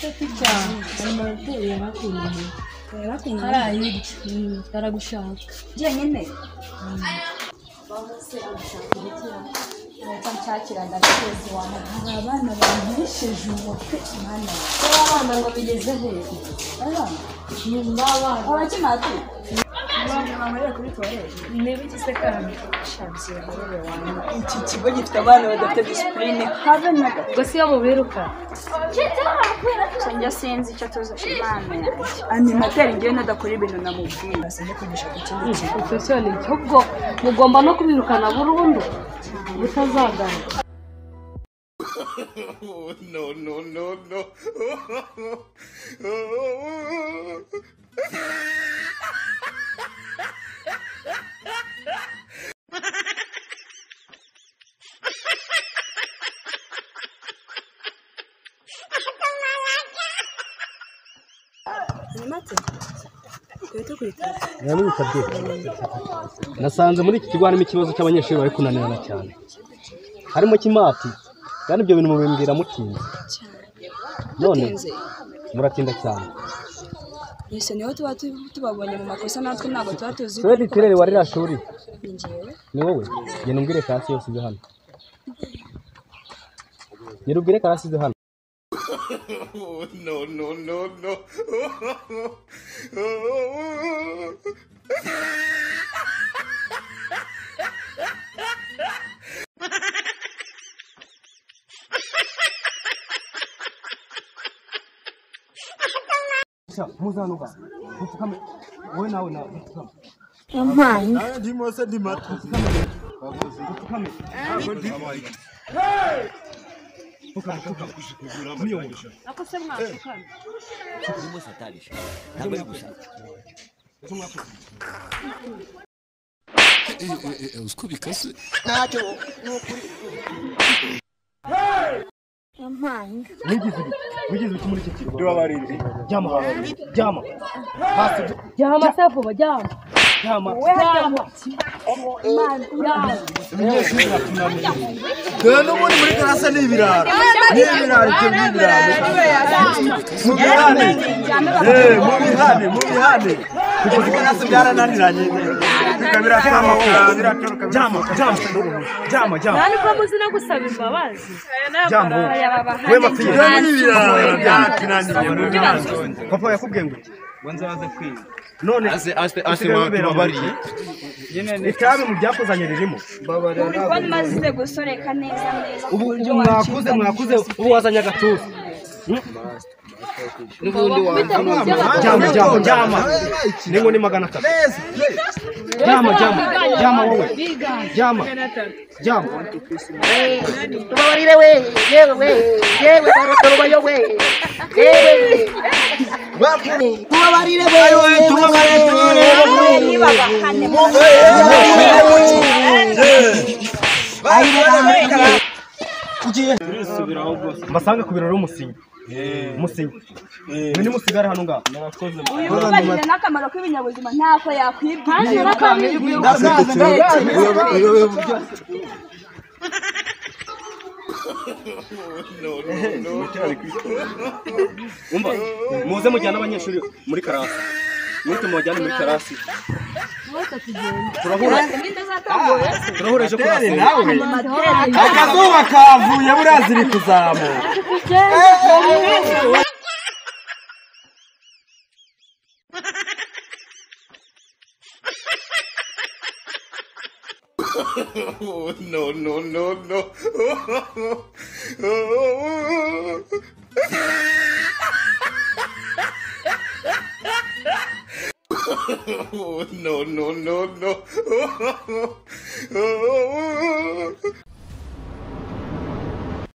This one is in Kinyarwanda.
inshuti cyane hanyuma ababyeyi yarakunye harayi aragushaka njyenyine bose agushaka ibikira leta nshakira ndagatezi wawe hari abana bampesheje umutwe mwana abana ngo bigeze hehe abana abakimatu bamuriye kuri toilette nibigise kandi shabye barebe wanyu iki kigo gifite abana badafite discipline habe na ubwo si yo mubiruka njya sinzi icyo tuzi imana yanjye animateri ngewe nadakora ibintu namubwira sinjye kwigisha ku kindi kintu profession cyo mugomba no kubirukana burundu bitazagaruka no. nasanze muri iki kigo harimo ikibazo cy'abanyeshuri bari kunanirana cyane harimo kimati kandi ibyo bintu mubimbwira mutinze none muratinda cyane ese niho tuba tubabonye mu makosa natwe ntabwo tuba tuzi so ditirere wari rashuri njyewe ni wowe genda umbwire kasi yose izo hano genda umbwire kasi izo hano No. muzanuka mupfukame wowe nawe Yampaye. Ndimo se ndi mato. mupfukame akose mwashukana ndimo satarisha ntabwo ari gushaka Usko bikase. ntacyo nukuri Yampaye. wigize iki muri iki kigo Tubabarire. jama hasi jama safu bajama jama Umunyeshuri atunaniye. Dore n'ubundi muri karasa ni ibirara. Ni ibirara cyo n'ibirara. Mu bihane. Kugeza karasa byarananiranye. Bikabira biratoroka. jama nani ko muzina gusaba imbabazi jama we bapfiye Ibirara byatunaniye. papa yakubwiye ngo wanzaza kwiga none Ase mabariye. itabi mu byakuzanye ririmo ko maze gusoreka neza ubu mwakuze ubu wazanye agatuza jama ningo ni 300 jama wowe jama tubabarire we yewe barotoro bayo we yewe tubabarire mbasanga ku biraro umusinyi ni musigara hano ngaho uyu n'akamaro k'ibinyabuzima ntako yakwibwira umva muze mujyana abanyeshuri muri karasi mwite mujyane muri karasi turahura ejo kurasi Akazuba kavuye buraziri kuzamuka. No.